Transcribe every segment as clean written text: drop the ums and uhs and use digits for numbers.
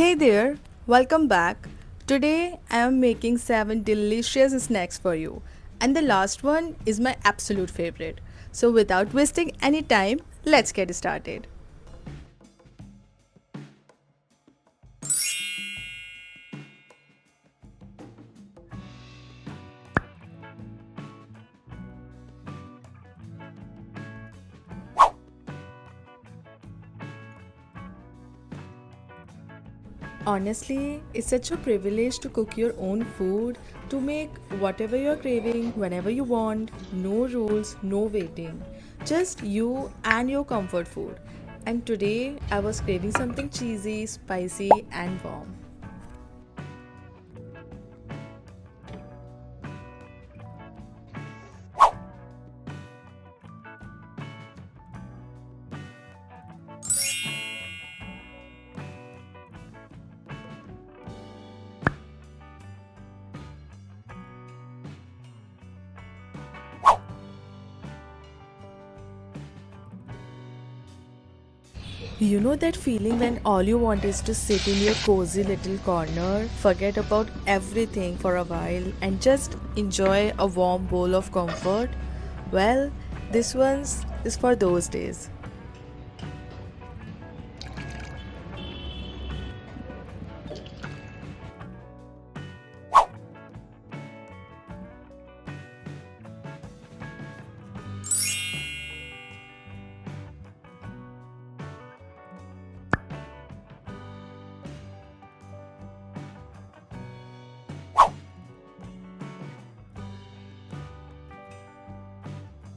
Hey there, welcome back. Today I am making 7 delicious snacks for you, and the last one is my absolute favorite. So, without wasting any time, let's get started. Honestly, it's such a privilege to cook your own food, to make whatever you're craving whenever you want. No rules, no waiting. Just you and your comfort food. And today I was craving something cheesy, spicy, and warm. You know that feeling when all you want is to sit in your cozy little corner, forget about everything for a while, and just enjoy a warm bowl of comfort? Well, this one's is for those days.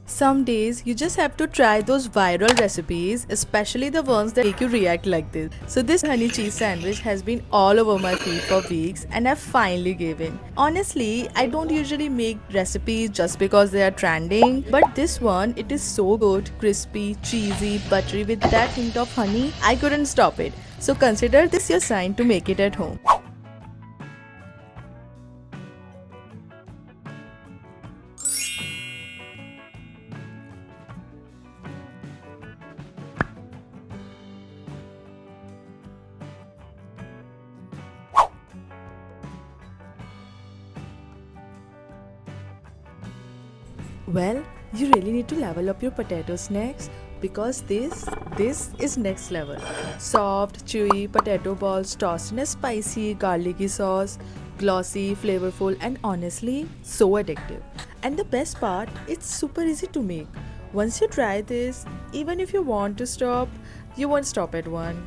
Some days you just have to try those viral recipes, especially the ones that make you react like this. So, this honey cheese sandwich has been all over my feed for weeks and I finally gave in. Honestly, I don't usually make recipes just because they are trending, but this one, it is so good, crispy, cheesy, buttery with that hint of honey. I couldn't stop it. So, consider this your sign to make it at home. Well, you really need to level up your potato snacks because this is next level. Soft, chewy potato balls tossed in a spicy, garlicky sauce, glossy, flavorful, and honestly, so addictive. And the best part, it's super easy to make. Once you try this, even if you want to stop, you won't stop at one.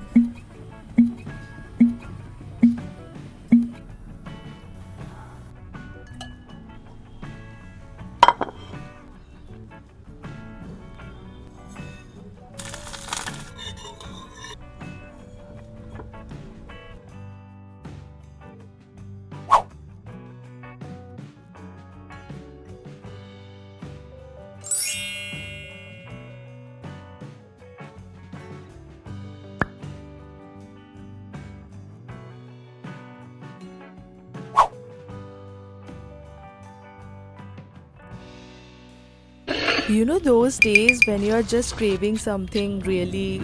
You know those days when you are just craving something really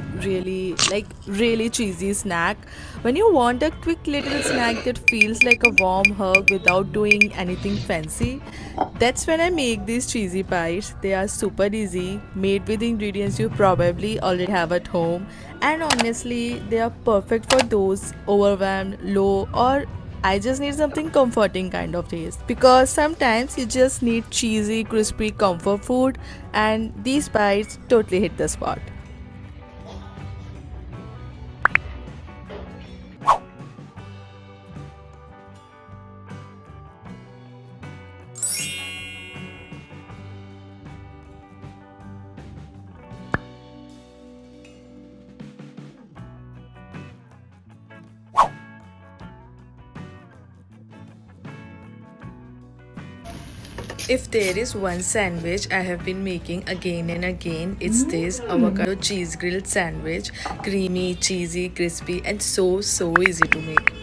cheesy snack? When you want a quick little snack that feels like a warm hug without doing anything fancy? That's when I make these cheesy bites. They are super easy, made with ingredients you probably already have at home, and honestly, they are perfect for those overwhelmed, low, or I just need something comforting kind of taste because sometimes you just need cheesy, crispy comfort food, and these bites totally hit the spot. If there is one sandwich I have been making again and again, it's this avocado cheese grilled sandwich. Creamy, cheesy, crispy, and so easy to make.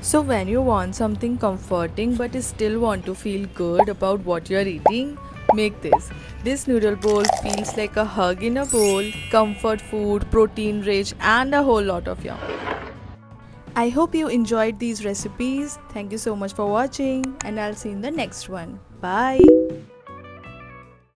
So, when you want something comforting but still want to feel good about what you're eating, make this. This noodle bowl feels like a hug in a bowl, comfort food, protein rich, and a whole lot of yum. I hope you enjoyed these recipes. Thank you so much for watching, and I'll see you in the next one. Bye.